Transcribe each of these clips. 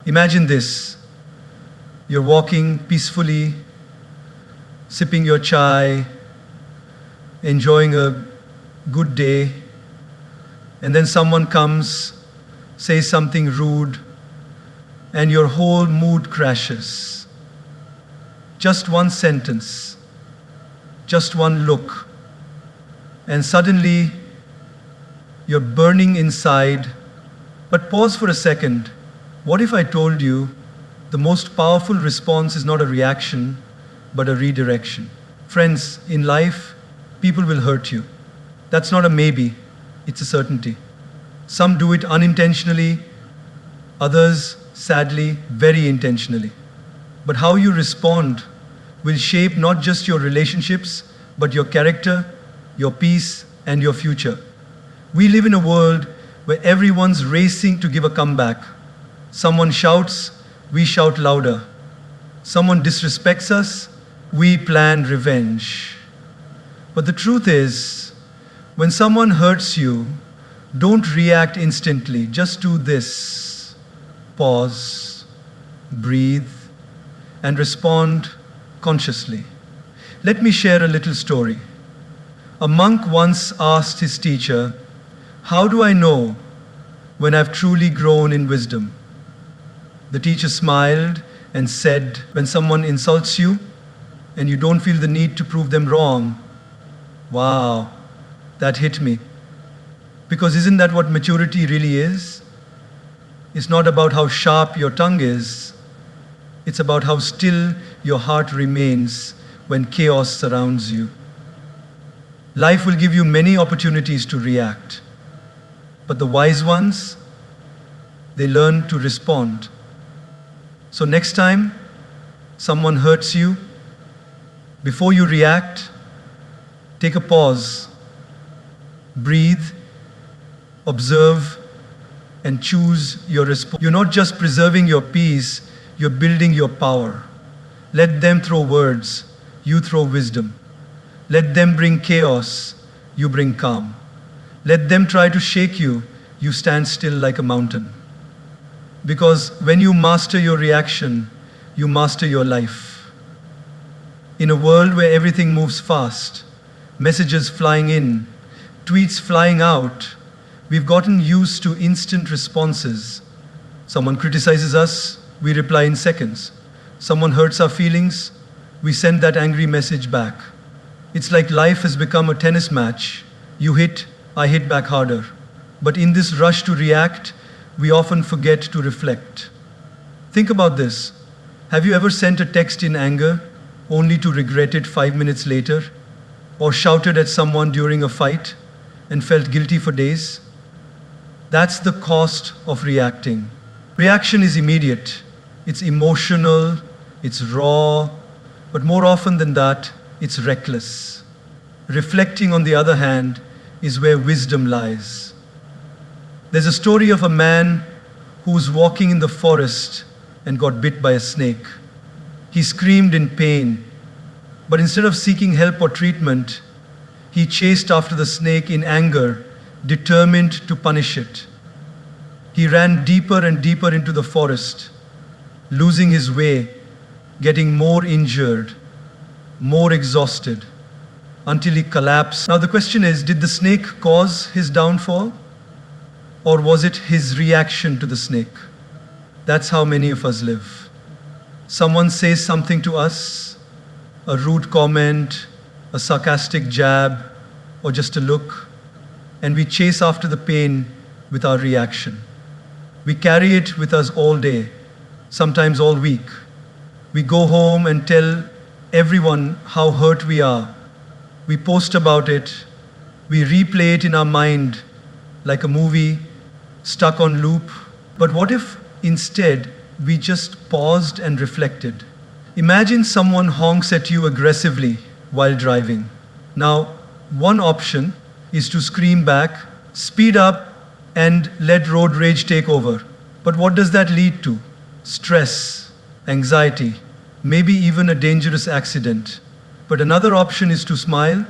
Imagine this. You're walking peacefully, sipping your chai, enjoying a good day, and then someone comes, says something rude, and your whole mood crashes. Just one sentence, just one look, and suddenly you're burning inside. But pause for a second. What if I told you the most powerful response is not a reaction, but a redirection? Friends, in life, people will hurt you. That's not a maybe, it's a certainty. Some do it unintentionally, others, sadly, very intentionally. But how you respond will shape not just your relationships, but your character, your peace, and your future. We live in a world where everyone's racing to give a comeback. Someone shouts, we shout louder. Someone disrespects us, we plan revenge. But the truth is, when someone hurts you, don't react instantly. Just do this. Pause, breathe, and respond consciously. Let me share a little story. A monk once asked his teacher, "How do I know when I've truly grown in wisdom?" The teacher smiled and said, "When someone insults you and you don't feel the need to prove them wrong." Wow, that hit me. Because isn't that what maturity really is? It's not about how sharp your tongue is. It's about how still your heart remains when chaos surrounds you. Life will give you many opportunities to react. But the wise ones, they learn to respond. So next time someone hurts you, before you react, take a pause, breathe, observe, and choose your response. You're not just preserving your peace, you're building your power. Let them throw words, you throw wisdom. Let them bring chaos, you bring calm. Let them try to shake you, you stand still like a mountain. Because when you master your reaction, you master your life. In a world where everything moves fast, messages flying in, tweets flying out, we've gotten used to instant responses. Someone criticizes us, we reply in seconds. Someone hurts our feelings, we send that angry message back. It's like life has become a tennis match. You hit, I hit back harder. But in this rush to react, we often forget to reflect. Think about this. Have you ever sent a text in anger only to regret it 5 minutes later? Or shouted at someone during a fight and felt guilty for days? That's the cost of reacting. Reaction is immediate. It's emotional, it's raw, but more often than that, it's reckless. Reflecting, on the other hand, is where wisdom lies. There's a story of a man who was walking in the forest and got bit by a snake. He screamed in pain, but instead of seeking help or treatment, he chased after the snake in anger, determined to punish it. He ran deeper and deeper into the forest, losing his way, getting more injured, more exhausted, until he collapsed. Now the question is, did the snake cause his downfall? Or was it his reaction to the snake? That's how many of us live. Someone says something to us, a rude comment, a sarcastic jab, or just a look, and we chase after the pain with our reaction. We carry it with us all day, sometimes all week. We go home and tell everyone how hurt we are. We post about it. We replay it in our mind like a movie stuck on loop. But what if instead we just paused and reflected? Imagine someone honks at you aggressively while driving. Now, one option is to scream back, speed up, and let road rage take over. But what does that lead to? Stress, anxiety, maybe even a dangerous accident. But another option is to smile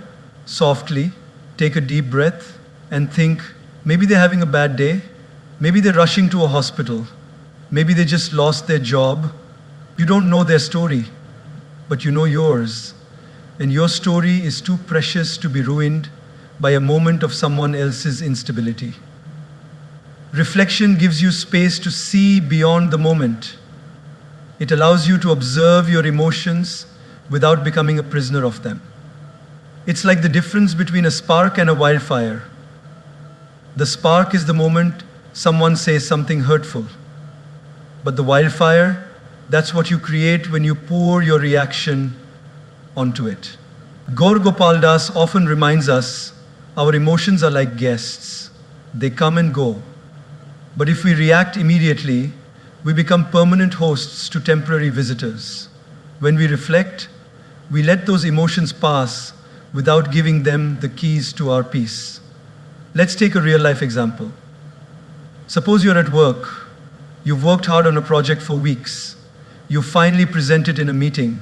softly, take a deep breath, and think, maybe they're having a bad day. Maybe they're rushing to a hospital. Maybe they just lost their job. You don't know their story, but you know yours. And your story is too precious to be ruined by a moment of someone else's instability. Reflection gives you space to see beyond the moment. It allows you to observe your emotions without becoming a prisoner of them. It's like the difference between a spark and a wildfire. The spark is the moment someone says something hurtful. But the wildfire, that's what you create when you pour your reaction onto it. Gaur Gopal Das often reminds us our emotions are like guests. They come and go. But if we react immediately, we become permanent hosts to temporary visitors. When we reflect, we let those emotions pass without giving them the keys to our peace. Let's take a real-life example. Suppose you're at work. You've worked hard on a project for weeks. You finally present it in a meeting,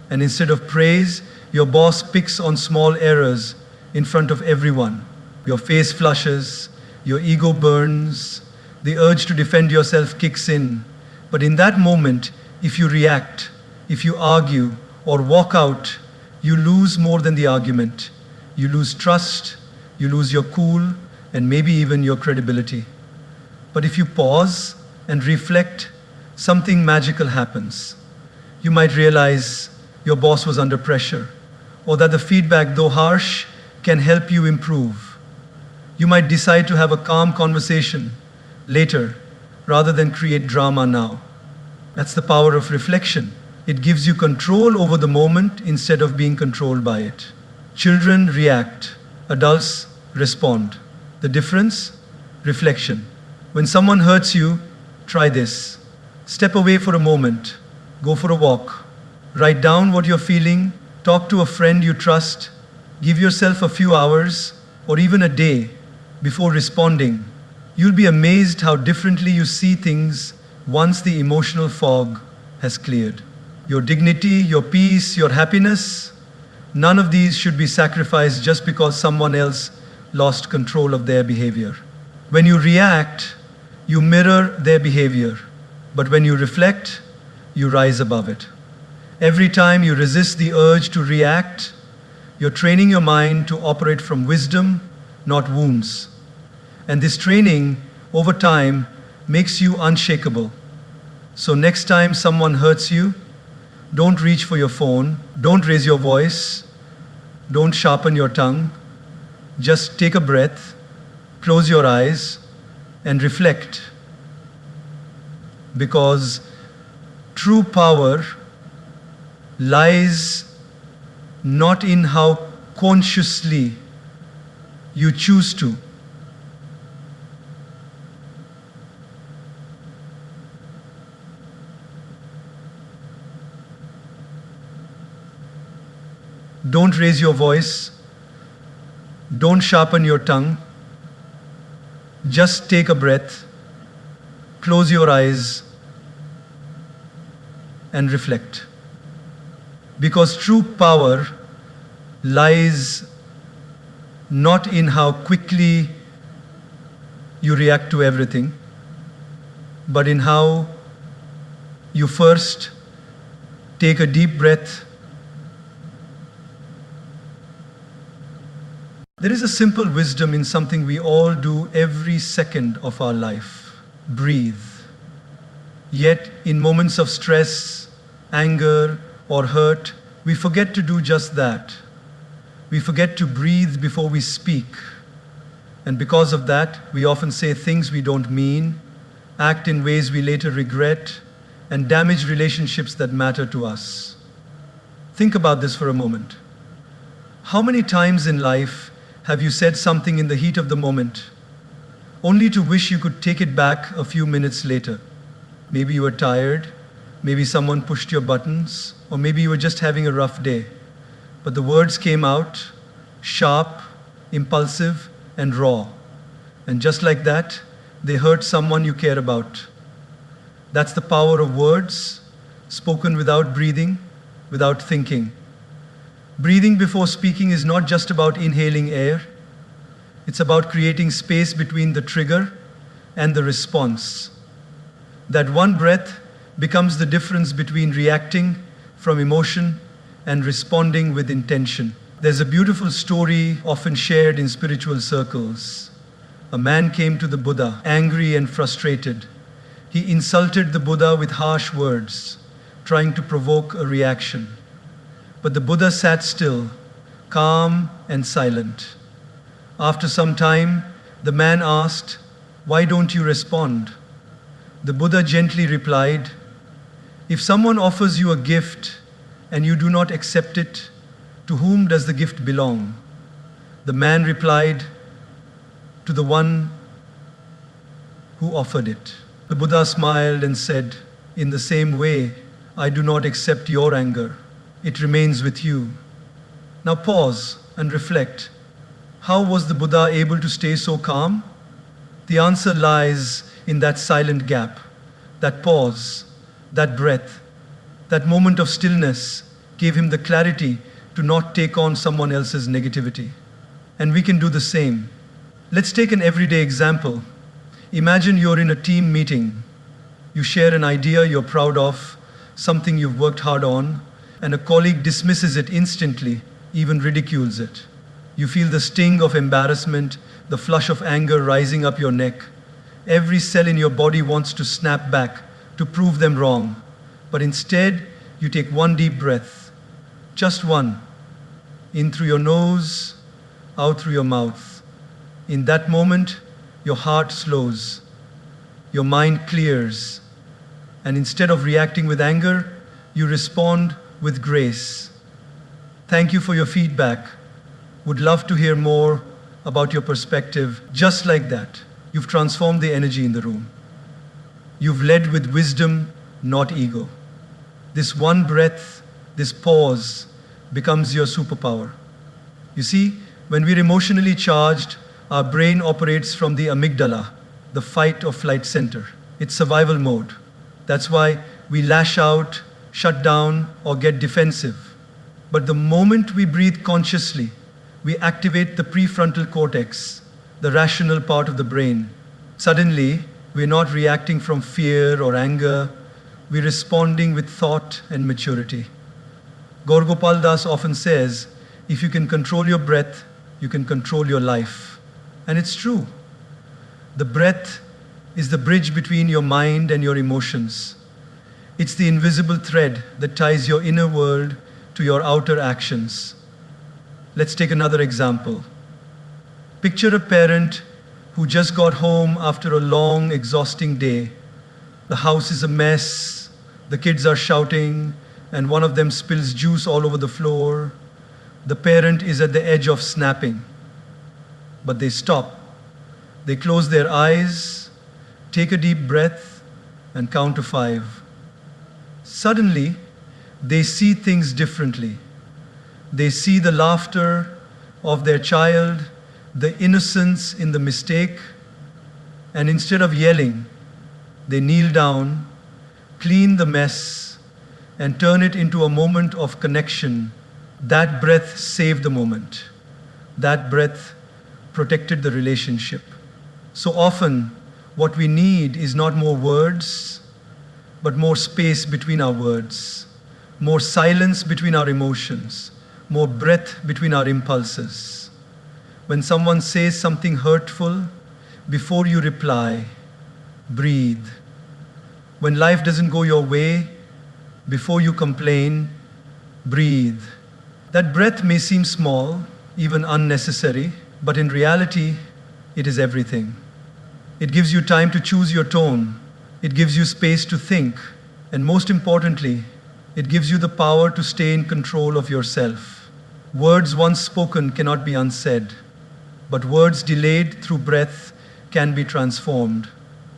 and instead of praise, your boss picks on small errors in front of everyone. Your face flushes, your ego burns, the urge to defend yourself kicks in. But in that moment, if you react, if you argue or walk out, you lose more than the argument. You lose trust, you lose your cool, and maybe even your credibility. But if you pause and reflect, something magical happens. You might realize your boss was under pressure, or that the feedback, though harsh, can help you improve. You might decide to have a calm conversation later, rather than create drama now. That's the power of reflection. It gives you control over the moment instead of being controlled by it. Children react, adults respond. The difference? Reflection. When someone hurts you, try this. Step away for a moment, go for a walk, write down what you're feeling, talk to a friend you trust, give yourself a few hours or even a day before responding. You'll be amazed how differently you see things once the emotional fog has cleared. Your dignity, your peace, your happiness, none of these should be sacrificed just because someone else lost control of their behavior. When you react, you mirror their behavior. But when you reflect, you rise above it. Every time you resist the urge to react, you're training your mind to operate from wisdom, not wounds. And this training, over time, makes you unshakable. So next time someone hurts you, don't reach for your phone, don't raise your voice, don't sharpen your tongue. Just take a breath, close your eyes, and reflect. Because true power lies not in how consciously you choose to. Don't raise your voice. Don't sharpen your tongue. Just take a breath, close your eyes, and reflect. Because true power lies not in how quickly you react to everything, but in how you first take a deep breath. There is a simple wisdom in something we all do every second of our life: breathe. Yet, in moments of stress, anger, or hurt, we forget to do just that. We forget to breathe before we speak. And because of that, we often say things we don't mean, act in ways we later regret, and damage relationships that matter to us. Think about this for a moment. How many times in life have you said something in the heat of the moment, only to wish you could take it back a few minutes later? Maybe you were tired, maybe someone pushed your buttons, or maybe you were just having a rough day. But the words came out sharp, impulsive, and raw. And just like that, they hurt someone you care about. That's the power of words, spoken without breathing, without thinking. Breathing before speaking is not just about inhaling air. It's about creating space between the trigger and the response. That one breath becomes the difference between reacting from emotion and responding with intention. There's a beautiful story often shared in spiritual circles. A man came to the Buddha, angry and frustrated. He insulted the Buddha with harsh words, trying to provoke a reaction. But the Buddha sat still, calm and silent. After some time, the man asked, "Why don't you respond?" The Buddha gently replied, "If someone offers you a gift and you do not accept it, to whom does the gift belong?" The man replied, "To the one who offered it." The Buddha smiled and said, "In the same way, I do not accept your anger. It remains with you." Now pause and reflect. How was the Buddha able to stay so calm? The answer lies in that silent gap, that pause, that breath, that moment of stillness gave him the clarity to not take on someone else's negativity. And we can do the same. Let's take an everyday example. Imagine you're in a team meeting. You share an idea you're proud of, something you've worked hard on, and a colleague dismisses it instantly, even ridicules it. You feel the sting of embarrassment, the flush of anger rising up your neck. Every cell in your body wants to snap back to prove them wrong. But instead, you take one deep breath. Just one. In through your nose, out through your mouth. In that moment, your heart slows. Your mind clears. And instead of reacting with anger, you respond with grace. Thank you for your feedback. Would love to hear more about your perspective. Just like that, you've transformed the energy in the room. You've led with wisdom, not ego. This one breath, this pause, becomes your superpower. You see, when we're emotionally charged, our brain operates from the amygdala, the fight or flight center. It's survival mode. That's why we lash out, shut down, or get defensive. But the moment we breathe consciously, we activate the prefrontal cortex, the rational part of the brain. Suddenly, we're not reacting from fear or anger, we're responding with thought and maturity. Gaur Gopal often says, if you can control your breath, you can control your life. And it's true. The breath is the bridge between your mind and your emotions. It's the invisible thread that ties your inner world to your outer actions. Let's take another example. Picture a parent who just got home after a long, exhausting day. The house is a mess, the kids are shouting, and one of them spills juice all over the floor. The parent is at the edge of snapping. But they stop. They close their eyes, take a deep breath, and count to 5. Suddenly, they see things differently. They see the laughter of their child, the innocence in the mistake, and instead of yelling, they kneel down, clean the mess, and turn it into a moment of connection. That breath saved the moment. That breath protected the relationship. So often, what we need is not more words, but more space between our words, more silence between our emotions, more breath between our impulses. When someone says something hurtful, before you reply, breathe. When life doesn't go your way, before you complain, breathe. That breath may seem small, even unnecessary, but in reality, it is everything. It gives you time to choose your tone. It gives you space to think. And most importantly, it gives you the power to stay in control of yourself. Words once spoken cannot be unsaid, but words delayed through breath can be transformed.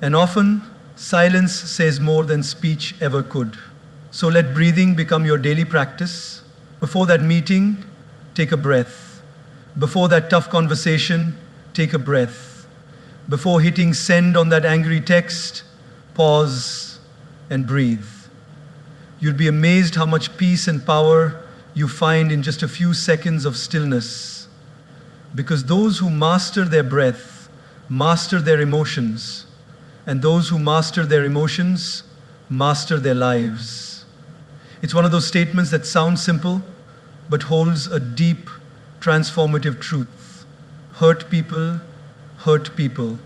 And often, silence says more than speech ever could. So let breathing become your daily practice. Before that meeting, take a breath. Before that tough conversation, take a breath. Before hitting send on that angry text, pause and breathe. You'll be amazed how much peace and power you find in just a few seconds of stillness. Because those who master their breath, master their emotions, and those who master their emotions master their lives. It's one of those statements that sounds simple but holds a deep, transformative truth. Hurt people hurt people.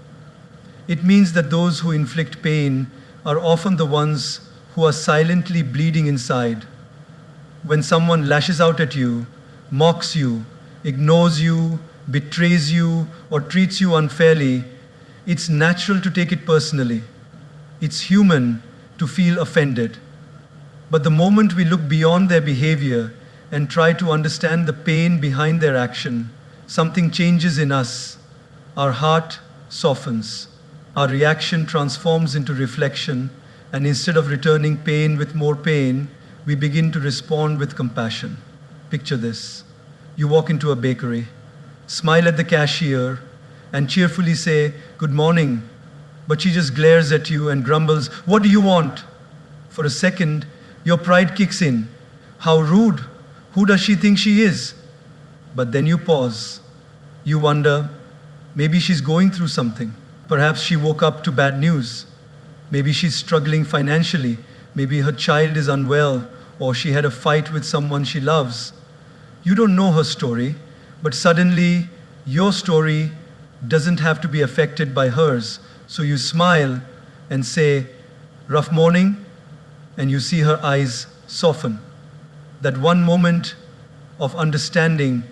It means that those who inflict pain are often the ones who are silently bleeding inside. When someone lashes out at you, mocks you, ignores you, betrays you, or treats you unfairly, it's natural to take it personally. It's human to feel offended. But the moment we look beyond their behavior and try to understand the pain behind their action, something changes in us. Our heart softens. Our reaction transforms into reflection, and instead of returning pain with more pain, we begin to respond with compassion. Picture this. You walk into a bakery, smile at the cashier, and cheerfully say, "Good morning," but she just glares at you and grumbles, "What do you want?" For a second, your pride kicks in. How rude! Who does she think she is? But then you pause. You wonder, maybe she's going through something. Perhaps she woke up to bad news. Maybe she's struggling financially. Maybe her child is unwell, or she had a fight with someone she loves. You don't know her story, but suddenly your story doesn't have to be affected by hers. So you smile and say, "Rough morning," and you see her eyes soften. That one moment of understanding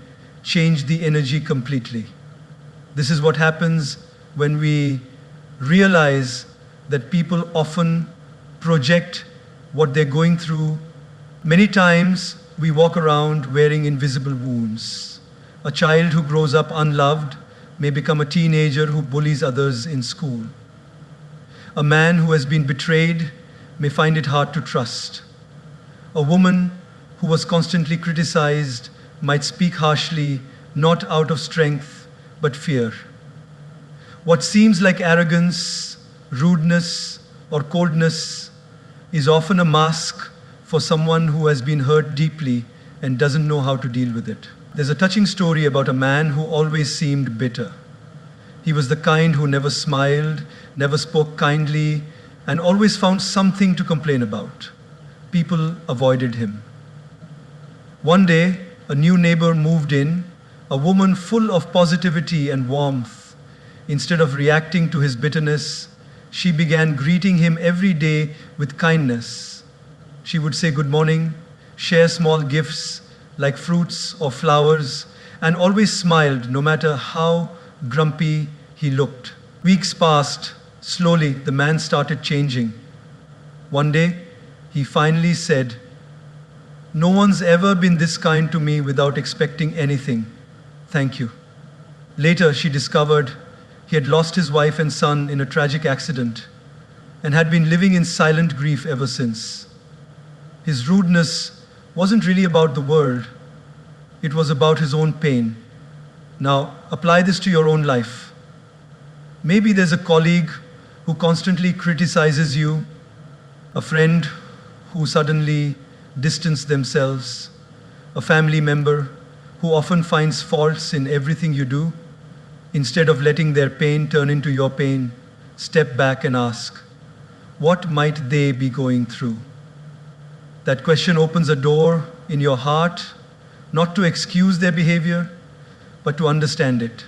changed the energy completely. This is what happens when we realize that people often project what they're going through. Many times we walk around wearing invisible wounds. A child who grows up unloved may become a teenager who bullies others in school. A man who has been betrayed may find it hard to trust. A woman who was constantly criticized might speak harshly, not out of strength, but fear. What seems like arrogance, rudeness, or coldness is often a mask for someone who has been hurt deeply and doesn't know how to deal with it. There's a touching story about a man who always seemed bitter. He was the kind who never smiled, never spoke kindly, and always found something to complain about. People avoided him. One day, a new neighbor moved in, a woman full of positivity and warmth. Instead of reacting to his bitterness, she began greeting him every day with kindness. She would say good morning, share small gifts like fruits or flowers, and always smiled no matter how grumpy he looked. Weeks passed. Slowly, the man started changing. One day, he finally said, "No one's ever been this kind to me without expecting anything. Thank you." Later, she discovered he had lost his wife and son in a tragic accident and had been living in silent grief ever since. His rudeness wasn't really about the world, it was about his own pain. Now, apply this to your own life. Maybe there's a colleague who constantly criticizes you, a friend who suddenly distance themselves, a family member who often finds faults in everything you do. Instead of letting their pain turn into your pain, step back and ask, what might they be going through? That question opens a door in your heart, not to excuse their behavior, but to understand it.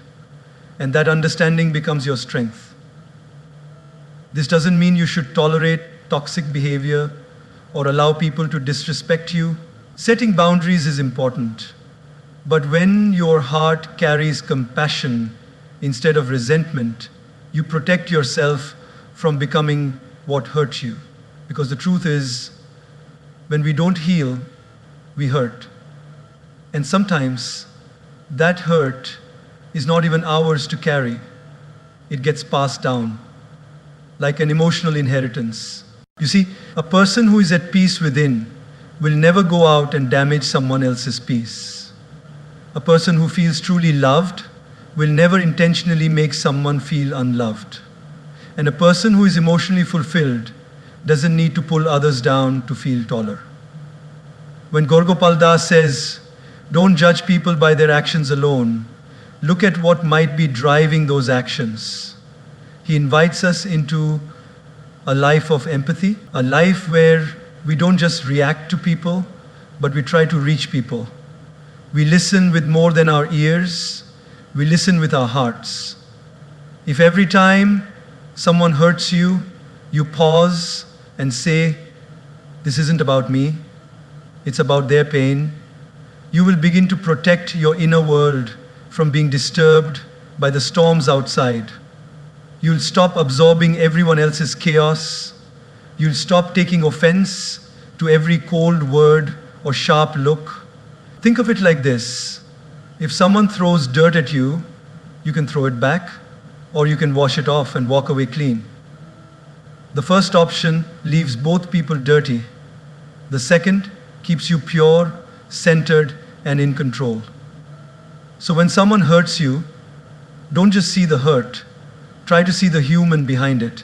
And that understanding becomes your strength. This doesn't mean you should tolerate toxic behavior or allow people to disrespect you. Setting boundaries is important. But when your heart carries compassion instead of resentment, you protect yourself from becoming what hurt you. Because the truth is, when we don't heal, we hurt. And sometimes that hurt is not even ours to carry. It gets passed down, like an emotional inheritance. You see, a person who is at peace within will never go out and damage someone else's peace. A person who feels truly loved will never intentionally make someone feel unloved. And a person who is emotionally fulfilled doesn't need to pull others down to feel taller. When Gaur Gopal says, "Don't judge people by their actions alone, look at what might be driving those actions," He invites us into a life of empathy, a life where we don't just react to people, but we try to reach people. We listen with more than our ears, we listen with our hearts. If every time someone hurts you, you pause and say, "This isn't about me, it's about their pain," you will begin to protect your inner world from being disturbed by the storms outside. You'll stop absorbing everyone else's chaos. You'll stop taking offense to every cold word or sharp look. Think of it like this. If someone throws dirt at you, you can throw it back, or you can wash it off and walk away clean. The first option leaves both people dirty. The second keeps you pure, centered, and in control. So when someone hurts you, don't just see the hurt. Try to see the human behind it.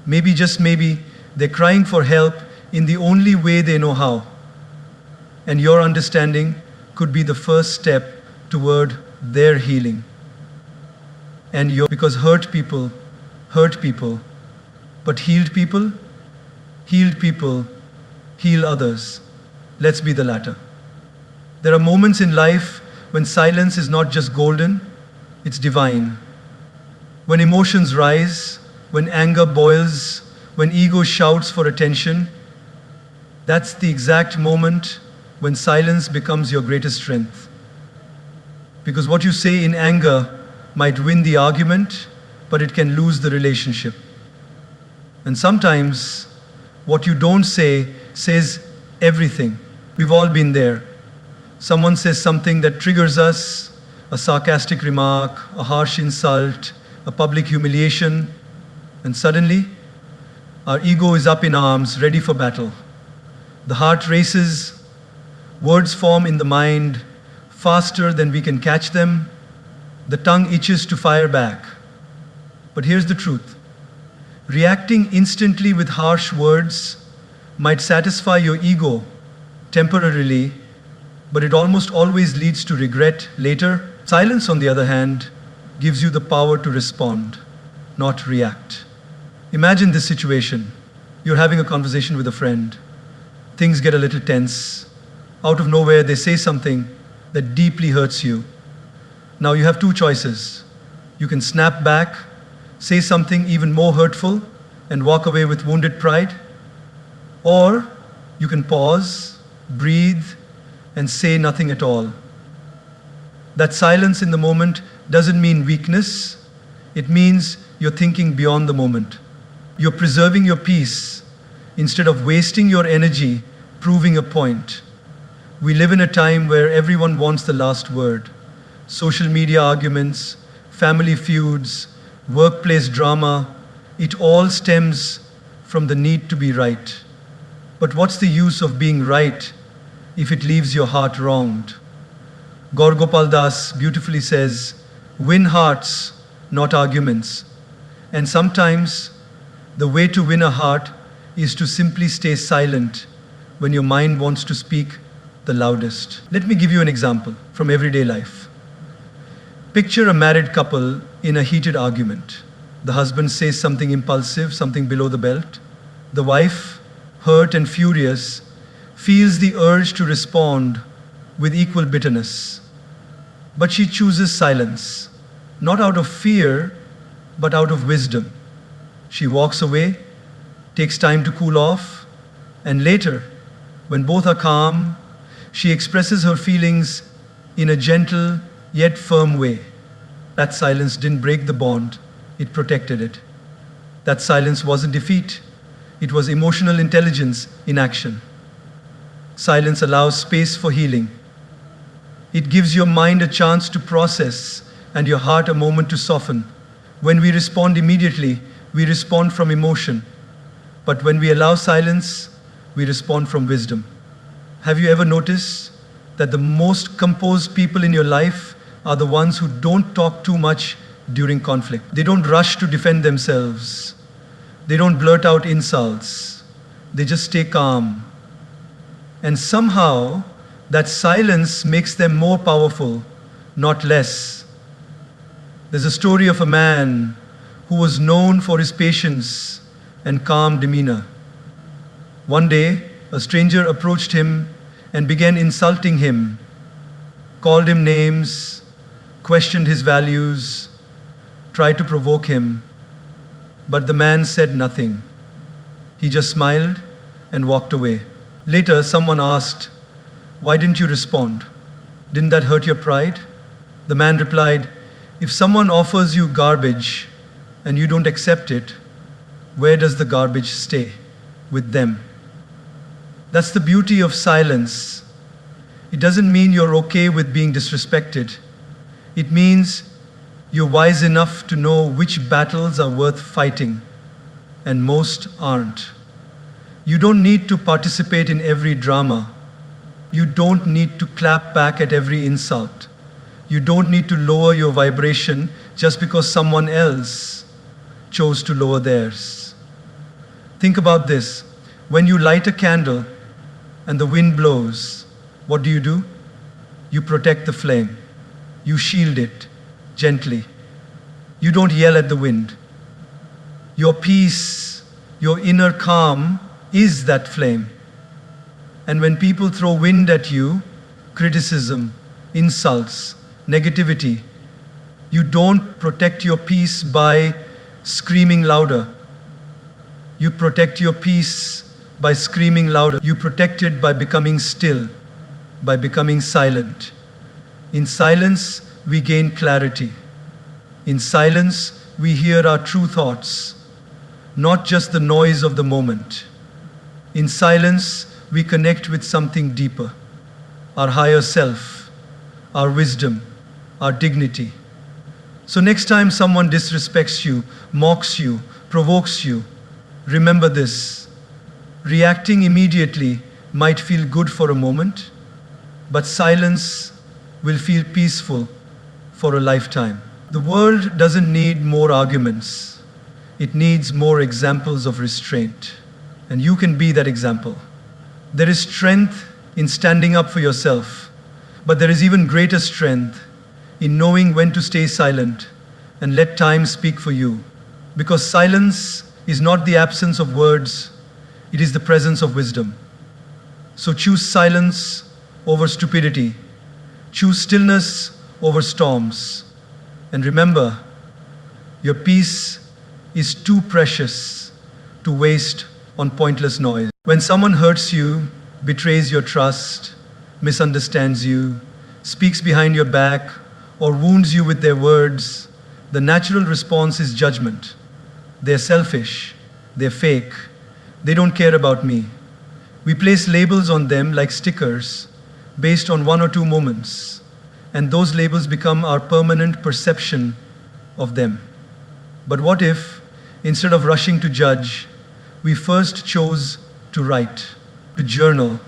Maybe, just maybe, they're crying for help in the only way they know how. And your understanding could be the first step toward their healing. Because hurt people, but healed people heal others. Let's be the latter. There are moments in life when silence is not just golden, it's divine. When emotions rise, when anger boils, when ego shouts for attention, that's the exact moment when silence becomes your greatest strength. Because what you say in anger might win the argument, but it can lose the relationship. And sometimes what you don't say says everything. We've all been there. Someone says something that triggers us, a sarcastic remark, a harsh insult, a public humiliation, and suddenly our ego is up in arms, ready for battle. The heart races, words form in the mind faster than we can catch them, the tongue itches to fire back. But here's the truth. Reacting instantly with harsh words might satisfy your ego temporarily, but it almost always leads to regret later. Silence, on the other hand, gives you the power to respond, not react. Imagine this situation. You're having a conversation with a friend. Things get a little tense. Out of nowhere, they say something that deeply hurts you. Now you have two choices. You can snap back, say something even more hurtful, and walk away with wounded pride. Or you can pause, breathe, and say nothing at all. That silence in the moment doesn't mean weakness. It means you're thinking beyond the moment. You're preserving your peace instead of wasting your energy proving a point. We live in a time where everyone wants the last word. Social media arguments, family feuds, workplace drama, it all stems from the need to be right. But what's the use of being right if it leaves your heart wronged? Gaur Gopal beautifully says, "Win hearts, not arguments." And sometimes the way to win a heart is to simply stay silent when your mind wants to speak the loudest. Let me give you an example from everyday life. Picture a married couple in a heated argument. The husband says something impulsive, something below the belt. The wife, hurt and furious, feels the urge to respond with equal bitterness. But she chooses silence, not out of fear, but out of wisdom. She walks away, takes time to cool off, and later, when both are calm, she expresses her feelings in a gentle yet firm way. That silence didn't break the bond, it protected it. That silence wasn't defeat, it was emotional intelligence in action. Silence allows space for healing. It gives your mind a chance to process and your heart a moment to soften. When we respond immediately, we respond from emotion. But when we allow silence, we respond from wisdom. Have you ever noticed that the most composed people in your life are the ones who don't talk too much during conflict? They don't rush to defend themselves. They don't blurt out insults. They just stay calm. And somehow, that silence makes them more powerful, not less. There's a story of a man who was known for his patience and calm demeanor. One day, a stranger approached him and began insulting him, called him names, questioned his values, tried to provoke him, but the man said nothing. He just smiled and walked away. Later, someone asked, "Why didn't you respond? Didn't that hurt your pride?" The man replied, "If someone offers you garbage and you don't accept it, where does the garbage stay? With them." That's the beauty of silence. It doesn't mean you're okay with being disrespected. It means you're wise enough to know which battles are worth fighting, and most aren't. You don't need to participate in every drama. You don't need to clap back at every insult. You don't need to lower your vibration just because someone else chose to lower theirs. Think about this. When you light a candle and the wind blows, what do? You protect the flame. You shield it gently. You don't yell at the wind. Your peace, your inner calm is that flame. And when people throw wind at you, criticism, insults, negativity, you don't protect your peace by screaming louder. You protect your peace by screaming louder. You protect it by becoming still, by becoming silent. In silence, we gain clarity. In silence, we hear our true thoughts, not just the noise of the moment. In silence, we connect with something deeper, our higher self, our wisdom, our dignity. So next time someone disrespects you, mocks you, provokes you, remember this. Reacting immediately might feel good for a moment, but silence will feel peaceful for a lifetime. The world doesn't need more arguments. It needs more examples of restraint. And you can be that example. There is strength in standing up for yourself, but there is even greater strength in knowing when to stay silent and let time speak for you. Because silence is not the absence of words, it is the presence of wisdom. So choose silence over stupidity. Choose stillness over storms. And remember, your peace is too precious to waste on pointless noise. When someone hurts you, betrays your trust, misunderstands you, speaks behind your back, or wounds you with their words, the natural response is judgment. They're selfish, they're fake, they don't care about me. We place labels on them like stickers based on one or two moments, and those labels become our permanent perception of them. But what if, instead of rushing to judge, we first chose to write, to journal,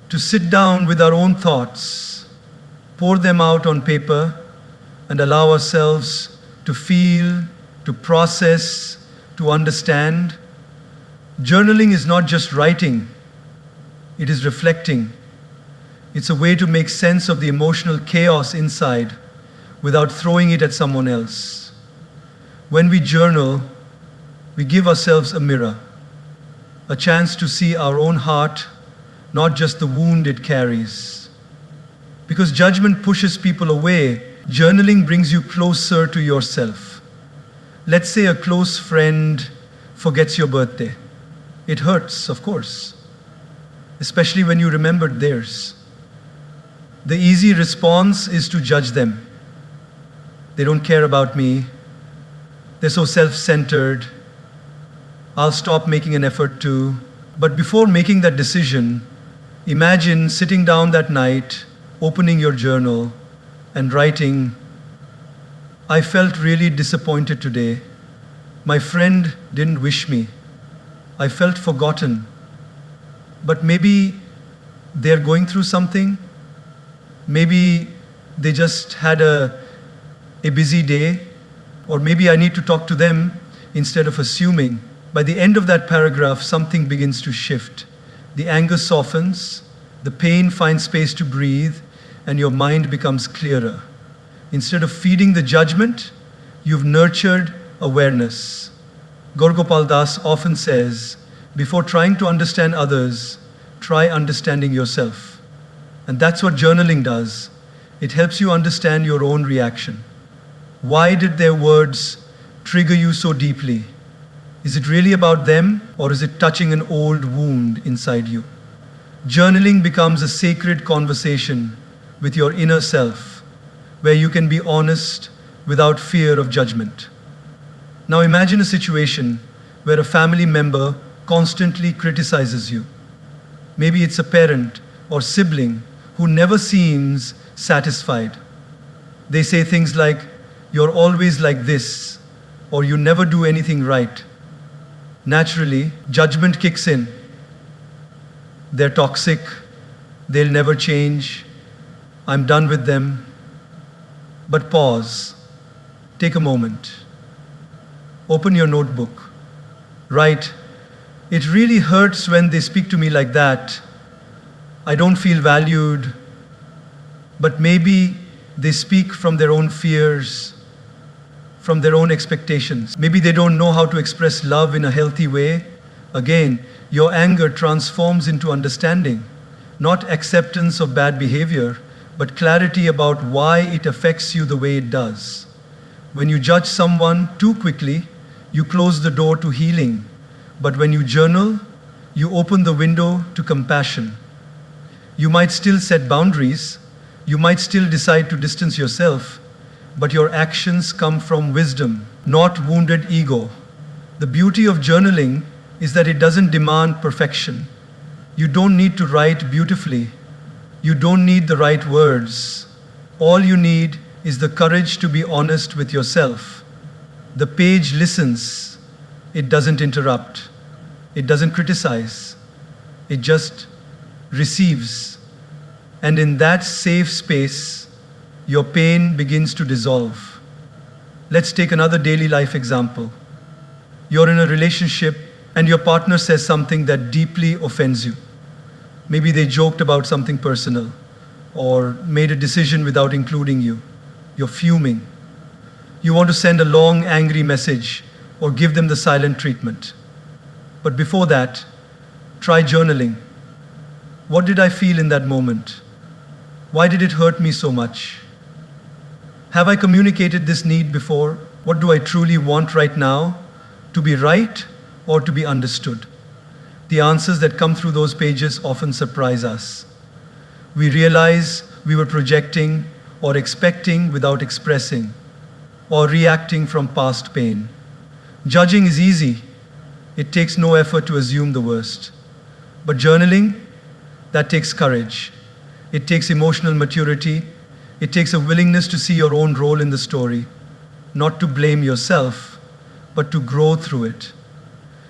to sit down with our own thoughts, pour them out on paper, and allow ourselves to feel, to process, to understand? Journaling is not just writing, it is reflecting. It's a way to make sense of the emotional chaos inside without throwing it at someone else. When we journal, we give ourselves a mirror, a chance to see our own heart, not just the wound it carries. Because judgment pushes people away, journaling brings you closer to yourself. Let's say a close friend forgets your birthday. It hurts, of course, especially when you remembered theirs. The easy response is to judge them. They don't care about me. They're so self-centered. I'll stop making an effort to. But before making that decision, imagine sitting down that night, opening your journal, and writing, "I felt really disappointed today. My friend didn't wish me. I felt forgotten. But maybe they're going through something. Maybe they just had a busy day. Or maybe I need to talk to them instead of assuming." By the end of that paragraph, something begins to shift. The anger softens, the pain finds space to breathe, and your mind becomes clearer. Instead of feeding the judgment, you've nurtured awareness. Gaur Gopal Das often says, before trying to understand others, try understanding yourself. And that's what journaling does. It helps you understand your own reaction. Why did their words trigger you so deeply? Is it really about them, or is it touching an old wound inside you? Journaling becomes a sacred conversation with your inner self, where you can be honest without fear of judgment. Now imagine a situation where a family member constantly criticizes you. Maybe it's a parent or sibling who never seems satisfied. They say things like, "You're always like this," or "You never do anything right." Naturally, judgment kicks in. They're toxic, they'll never change, I'm done with them. But pause, take a moment, open your notebook, write, "It really hurts when they speak to me like that. I don't feel valued." But maybe they speak from their own fears, from their own expectations. Maybe they don't know how to express love in a healthy way. Again, your anger transforms into understanding, not acceptance of bad behavior, but clarity about why it affects you the way it does. When you judge someone too quickly, you close the door to healing. But when you journal, you open the window to compassion. You might still set boundaries, you might still decide to distance yourself, but your actions come from wisdom, not wounded ego. The beauty of journaling is that it doesn't demand perfection. You don't need to write beautifully. You don't need the right words. All you need is the courage to be honest with yourself. The page listens. It doesn't interrupt. It doesn't criticize. It just receives. And in that safe space, your pain begins to dissolve. Let's take another daily life example. You're in a relationship and your partner says something that deeply offends you. Maybe they joked about something personal or made a decision without including you. You're fuming. You want to send a long, angry message or give them the silent treatment. But before that, try journaling. What did I feel in that moment? Why did it hurt me so much? Have I communicated this need before? What do I truly want right now? To be right or to be understood? The answers that come through those pages often surprise us. We realize we were projecting or expecting without expressing, or reacting from past pain. Judging is easy. It takes no effort to assume the worst. But journaling, that takes courage. It takes emotional maturity. It takes a willingness to see your own role in the story, not to blame yourself, but to grow through it.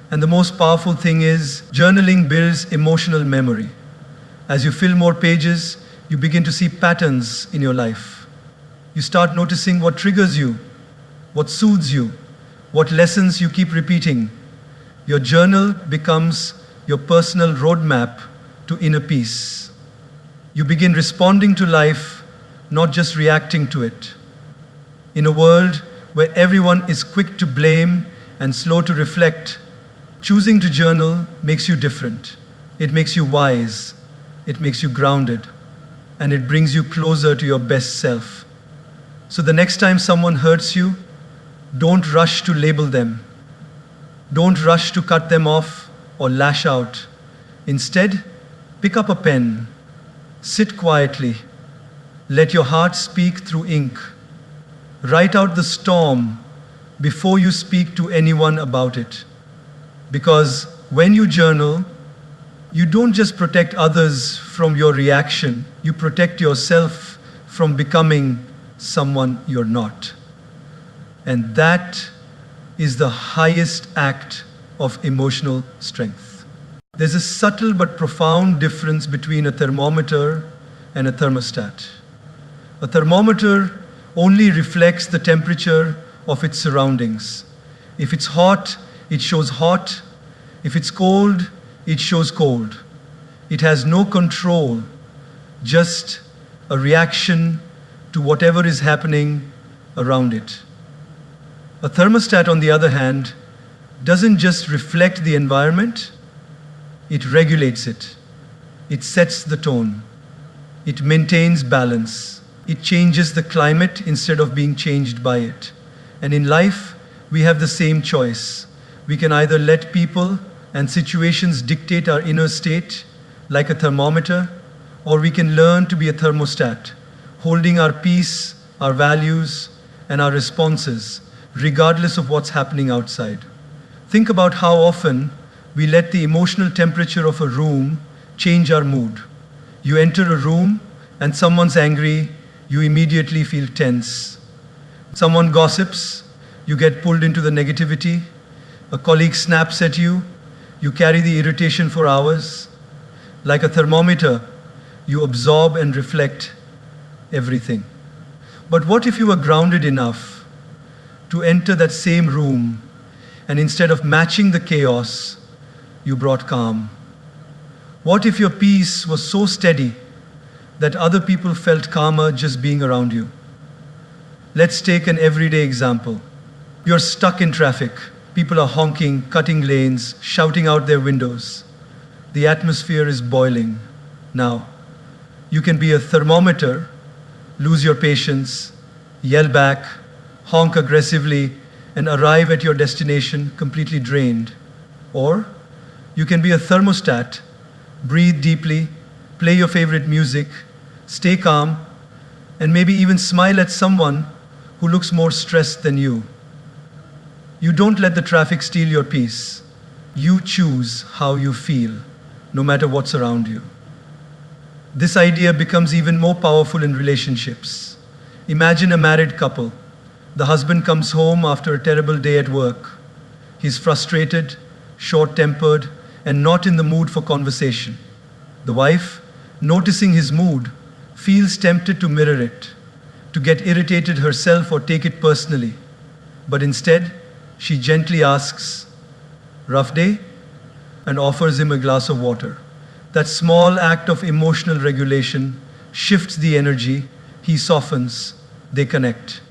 And the most powerful thing is, journaling builds emotional memory. As you fill more pages, you begin to see patterns in your life. You start noticing what triggers you, what soothes you, what lessons you keep repeating. Your journal becomes your personal roadmap to inner peace. You begin responding to life, not just reacting to it. In a world where everyone is quick to blame and slow to reflect, choosing to journal makes you different. It makes you wise. It makes you grounded. And it brings you closer to your best self. So the next time someone hurts you, don't rush to label them. Don't rush to cut them off or lash out. Instead, pick up a pen. Sit quietly. Let your heart speak through ink. Write out the storm before you speak to anyone about it. Because when you journal, you don't just protect others from your reaction, you protect yourself from becoming someone you're not. And that is the highest act of emotional strength. There's a subtle but profound difference between a thermometer and a thermostat. A thermometer only reflects the temperature of its surroundings. If it's hot, it shows hot. If it's cold, it shows cold. It has no control, just a reaction to whatever is happening around it. A thermostat, on the other hand, doesn't just reflect the environment, it regulates it. It sets the tone. It maintains balance. It changes the climate instead of being changed by it. And in life, we have the same choice. We can either let people and situations dictate our inner state, like a thermometer, or we can learn to be a thermostat, holding our peace, our values, and our responses, regardless of what's happening outside. Think about how often we let the emotional temperature of a room change our mood. You enter a room and someone's angry, you immediately feel tense. Someone gossips, you get pulled into the negativity. A colleague snaps at you, you carry the irritation for hours. Like a thermometer, you absorb and reflect everything. But what if you were grounded enough to enter that same room and instead of matching the chaos, you brought calm? What if your peace was so steady that other people felt calmer just being around you? Let's take an everyday example. You're stuck in traffic. People are honking, cutting lanes, shouting out their windows. The atmosphere is boiling. Now, you can be a thermometer, lose your patience, yell back, honk aggressively, and arrive at your destination completely drained. Or you can be a thermostat, breathe deeply, play your favorite music, stay calm, and maybe even smile at someone who looks more stressed than you. You don't let the traffic steal your peace. You choose how you feel, no matter what's around you. This idea becomes even more powerful in relationships. Imagine a married couple. The husband comes home after a terrible day at work. He's frustrated, short-tempered, and not in the mood for conversation. The wife, noticing his mood, feels tempted to mirror it, to get irritated herself or take it personally. But instead, she gently asks, "Rough day?" and offers him a glass of water. That small act of emotional regulation shifts the energy, he softens, they connect.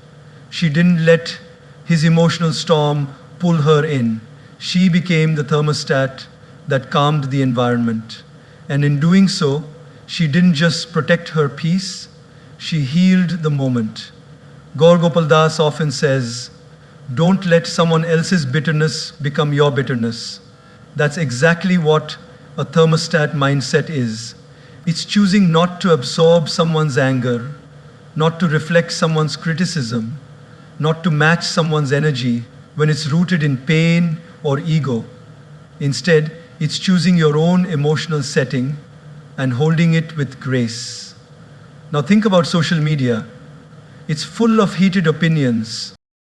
She didn't let his emotional storm pull her in. She became the thermostat that calmed the environment. And in doing so, she didn't just protect her peace, she healed the moment. Gaur Gopal often says, "Don't let someone else's bitterness become your bitterness." That's exactly what a thermostat mindset is. It's choosing not to absorb someone's anger, not to reflect someone's criticism, not to match someone's energy when it's rooted in pain or ego. Instead, it's choosing your own emotional setting and holding it with grace. Now think about social media. It's full of heated opinions,